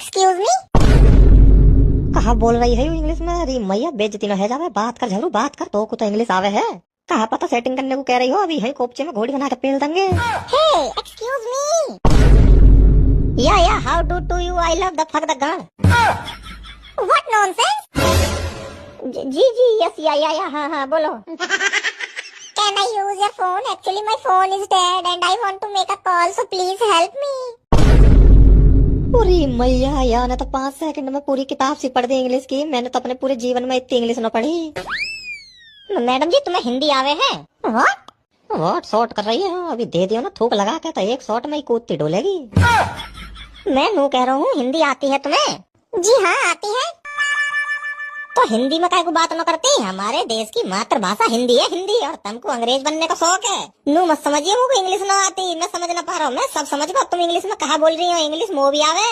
Excuse me. कहा बोल रही है इंग्लिश में? अरे मैया बेइज्जती न है जावे, बात कर झरू बात कर, तो को तो इंग्लिश आवे है। कहा पता सेटिंग करने को कह रही हो, अभी है कोपचे में घोड़ी बना के पेल देंगे। Hey excuse me. Yeah how do you I love the fuck the girl. What nonsense. जी यस या हाँ बोलो। Can I use your phone? Actually my phone is dead and I want to make a call, so please help me. पूरी मैया यार, ने तो 5 second में पूरी किताब सी पढ़ दी इंग्लिश की। मैंने तो अपने पूरे जीवन में इतनी इंग्लिश न पढ़ी। मैडम जी तुम्हें हिंदी आवे है? व्हाट शॉट कर रही है? अभी दे दियो ना थूक लगा के, तो एक शॉट में ही कूदती डोलेगी। मैं नू कह रहा हूँ, हिंदी आती है तुम्हें? जी हाँ आती है। तो हिंदी में काहे को बात न करती? हमारे देश की मातृभाषा हिंदी है, हिंदी। और तुमको अंग्रेज बनने का शौक है। नू मत समझिए मुझको इंग्लिश न आती, मैं समझ न पा रहा हूँ। मैं सब समझ पा, तुम इंग्लिश में कहा बोल रही हो? इंग्लिश मो भी आवे।